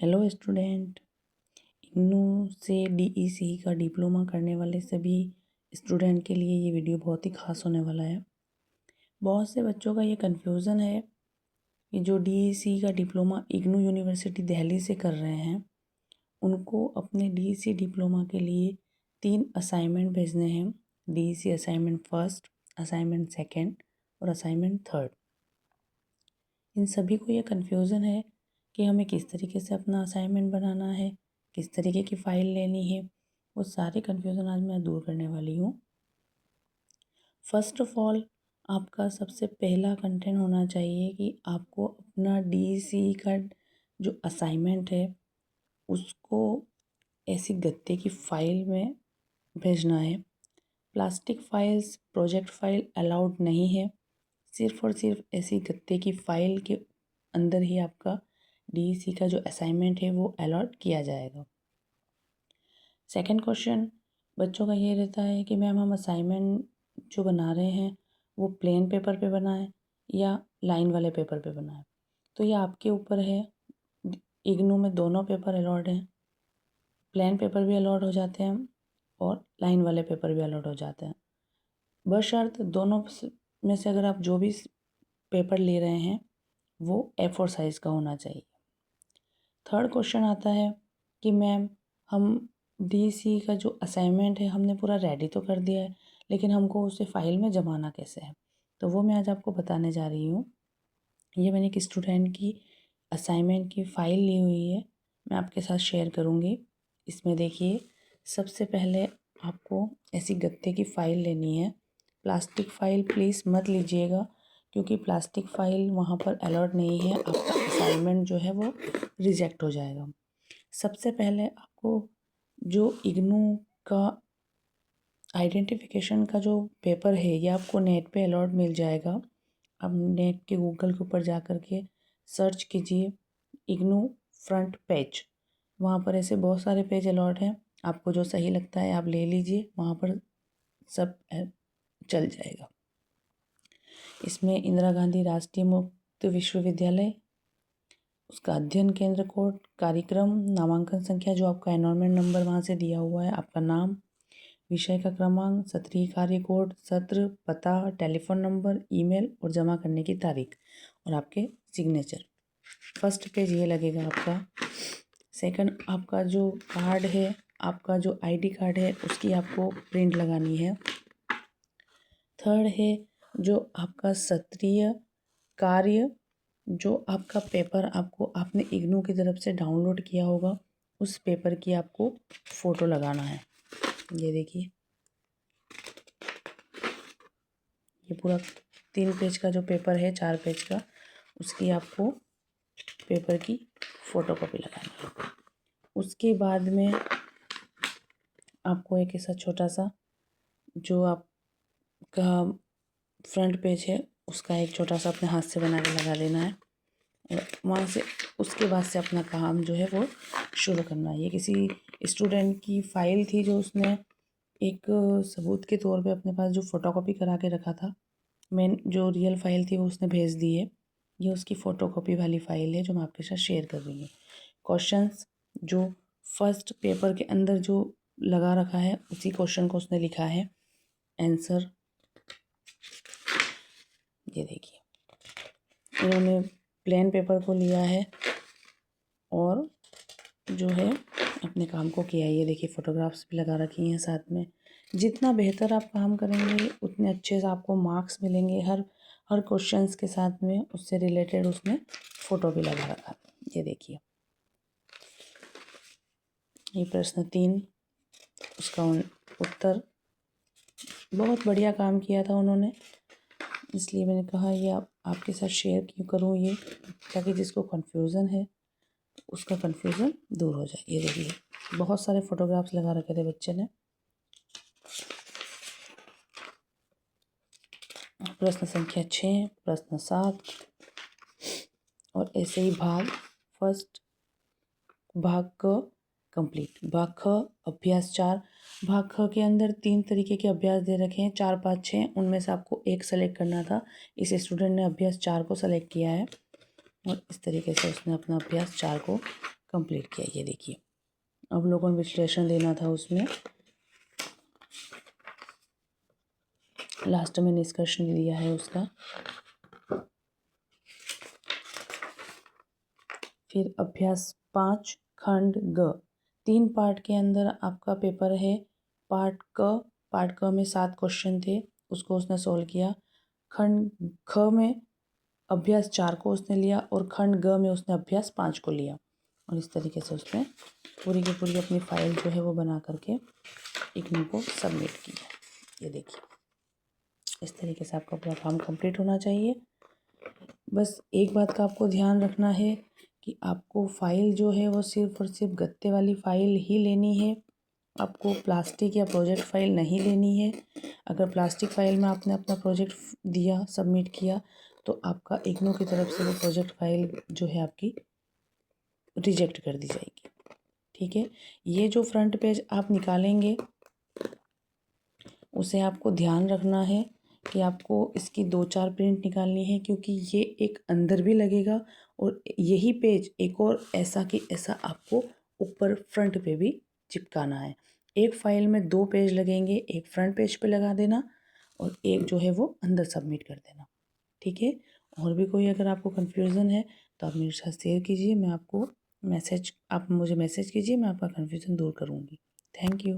Hello student. IGNOU से DEC का diploma करने वाले सभी स्टूडेंट के लिए ये वीडियो बहुत ही खास होने वाला है। बहुत से बच्चों का ये कन्फ्यूज़न है कि जो डीईसी का डिप्लोमा इग्नू यूनिवर्सिटी दिल्ली से कर रहे हैं उनको अपने डीईसी डिप्लोमा के लिए 3 असाइनमेंट भेजने हैं। DEC assignment first, assignment second और असाइनमेंट थर्ड। इन सभी को ये कन्फ्यूज़न है कि हमें किस तरीके से अपना असाइनमेंट बनाना है, किस तरीके की फ़ाइल लेनी है। वो सारे कन्फ्यूज़न आज मैं दूर करने वाली हूँ। फर्स्ट ऑफ ऑल, आपका सबसे पहला कंटेंट होना चाहिए कि आपको अपना डीईसी का जो असाइनमेंट है उसको ऐसी गत्ते की फ़ाइल में भेजना है। Plastic files, project file allowed नहीं है। सिर्फ़ और सिर्फ ऐसी गत्ते की फ़ाइल के अंदर ही आपका डीईसी का जो असाइनमेंट है वो अलॉट किया जाएगा। सेकंड क्वेश्चन बच्चों का ये रहता है कि मैम हम असाइनमेंट जो बना रहे हैं वो प्लेन पेपर पे बनाएं या लाइन वाले पेपर पे बनाएं। तो ये आपके ऊपर है। इग्नू में दोनों पेपर अलॉट हैं। प्लेन पेपर भी अलॉट हो जाते हैं और लाइन वाले पेपर भी अलॉट हो जाते हैं। बशर्त दोनों में से अगर आप जो भी पेपर ले रहे हैं वो A4 साइज़ का होना चाहिए। थर्ड क्वेश्चन आता है कि मैम हम डीसी का जो असाइनमेंट है हमने पूरा रेडी तो कर दिया है, लेकिन हमको उसे फ़ाइल में जमाना कैसे है। तो वो मैं आज आपको बताने जा रही हूँ। ये मैंने एक स्टूडेंट की असाइनमेंट की फ़ाइल ली हुई है, मैं आपके साथ शेयर करूँगी। इसमें देखिए, सबसे पहले आपको ऐसी गत्ते की फ़ाइल लेनी है। प्लास्टिक फ़ाइल प्लीज़ मत लीजिएगा, क्योंकि प्लास्टिक फ़ाइल वहाँ पर अलॉट नहीं है। आपका असाइनमेंट जो है वो रिजेक्ट हो जाएगा। सबसे पहले आपको जो इग्नू का आइडेंटिफिकेशन का जो पेपर है ये आपको नेट पे अलॉट मिल जाएगा। आप नेट के गूगल के ऊपर जा कर के सर्च कीजिए इग्नू फ्रंट पेज। वहाँ पर ऐसे बहुत सारे पेज अलॉट हैं, आपको जो सही लगता है आप ले लीजिए, वहाँ पर सब चल जाएगा। इसमें इंदिरा गांधी राष्ट्रीय मुक्त विश्वविद्यालय, उसका अध्ययन केंद्र कोड, कार्यक्रम, नामांकन संख्या जो आपका एनरोलमेंट नंबर वहाँ से दिया हुआ है, आपका नाम, विषय का क्रमांक, सत्रीय कार्य कोड, सत्र, पता, टेलीफोन नंबर, ईमेल और जमा करने की तारीख और आपके सिग्नेचर। फर्स्ट पेज ये लगेगा आपका। सेकंड, आपका जो कार्ड है, आपका जो आईडी कार्ड है उसकी आपको प्रिंट लगानी है। थर्ड है जो आपका सत्रीय कार्य, जो आपका पेपर आपने इग्नू की तरफ से डाउनलोड किया होगा उस पेपर की आपको फ़ोटो लगाना है। ये देखिए, ये पूरा 3 पेज का जो पेपर है, 4 पेज का, उसकी आपको पेपर की फ़ोटो कॉपी लगानी है। उसके बाद में आपको एक ऐसा छोटा सा जो आपका फ्रंट पेज है उसका एक छोटा सा अपने हाथ से बना के लगा देना है और वहाँ से उसके बाद से अपना काम जो है वो शुरू करना है। ये किसी स्टूडेंट की फ़ाइल थी जो उसने एक सबूत के तौर पे अपने पास जो फ़ोटोकॉपी करा के रखा था। मेन जो रियल फ़ाइल थी वो उसने भेज दी है। ये उसकी फ़ोटोकॉपी वाली फ़ाइल है जो मैं आपके साथ शेयर कर रही हूँ। क्वेश्चंस जो फर्स्ट पेपर के अंदर जो लगा रखा है उसी क्वेश्चन को उसने लिखा है आंसर। ये देखिए, इन्होंने प्लेन पेपर को लिया है और जो है अपने काम को किया है। ये देखिए, फ़ोटोग्राफ्स भी लगा रखी हैं साथ में। जितना बेहतर आप काम करेंगे उतने अच्छे से आपको मार्क्स मिलेंगे। हर क्वेश्चंस के साथ में उससे रिलेटेड उसने फ़ोटो भी लगा रखा। ये देखिए, ये प्रश्न 3, उसका उत्तर। बहुत बढ़िया काम किया था उन्होंने, इसलिए मैंने कहा ये आपके साथ शेयर क्यों करूँ ये, ताकि जिसको कन्फ्यूज़न है उसका कन्फ्यूज़न दूर हो जाए। ये देखिए, बहुत सारे फ़ोटोग्राफ्स लगा रखे थे बच्चे ने। प्रश्न संख्या 6, प्रश्न 7 और ऐसे ही फर्स्ट भाग क कंप्लीट। भाग ख अभ्यास 4। भाग ख के अंदर 3 तरीके के अभ्यास दे रखे हैं, 4, 5, 6। उनमें से आपको एक सेलेक्ट करना था। इस स्टूडेंट ने अभ्यास 4 को सेलेक्ट किया है और इस तरीके से उसने अपना अभ्यास 4 को कंप्लीट किया। ये देखिए अवलोकन विश्लेषण देना था, उसमें लास्ट में निष्कर्ष दिया है उसका। फिर अभ्यास 5 खंड ग, 3 पार्ट के अंदर आपका पेपर है। पार्ट क में 7 क्वेश्चन थे, उसको उसने सोल्व किया। खंड ख में अभ्यास 4 को उसने लिया और खंड ग में उसने अभ्यास 5 को लिया। और इस तरीके से उसने पूरी की पूरी अपनी फाइल जो है वो बना करके इग्नू को सबमिट किया। ये देखिए इस तरीके से आपका पूरा काम कंप्लीट होना चाहिए। बस एक बात का आपको ध्यान रखना है कि आपको फाइल जो है वो सिर्फ और सिर्फ गत्ते वाली फाइल ही लेनी है। आपको प्लास्टिक या प्रोजेक्ट फाइल नहीं लेनी है। अगर प्लास्टिक फाइल में आपने अपना प्रोजेक्ट दिया, सबमिट किया, तो आपका इग्नू की तरफ से वो प्रोजेक्ट फाइल जो है आपकी रिजेक्ट कर दी जाएगी। ठीक है, ये जो फ्रंट पेज आप निकालेंगे उसे आपको ध्यान रखना है कि आपको इसकी 2-4 प्रिंट निकालनी है, क्योंकि ये एक अंदर भी लगेगा और यही पेज एक और ऐसा कि ऐसा आपको ऊपर फ्रंट पे भी चिपकाना है। एक फाइल में 2 पेज लगेंगे, एक फ्रंट पेज पे लगा देना और एक जो है वो अंदर सबमिट कर देना। ठीक है, और भी कोई अगर आपको कन्फ्यूज़न है तो आप मेरे साथ शेयर कीजिए, आप मुझे मैसेज कीजिए, मैं आपका कन्फ्यूज़न दूर करूँगी। Thank you.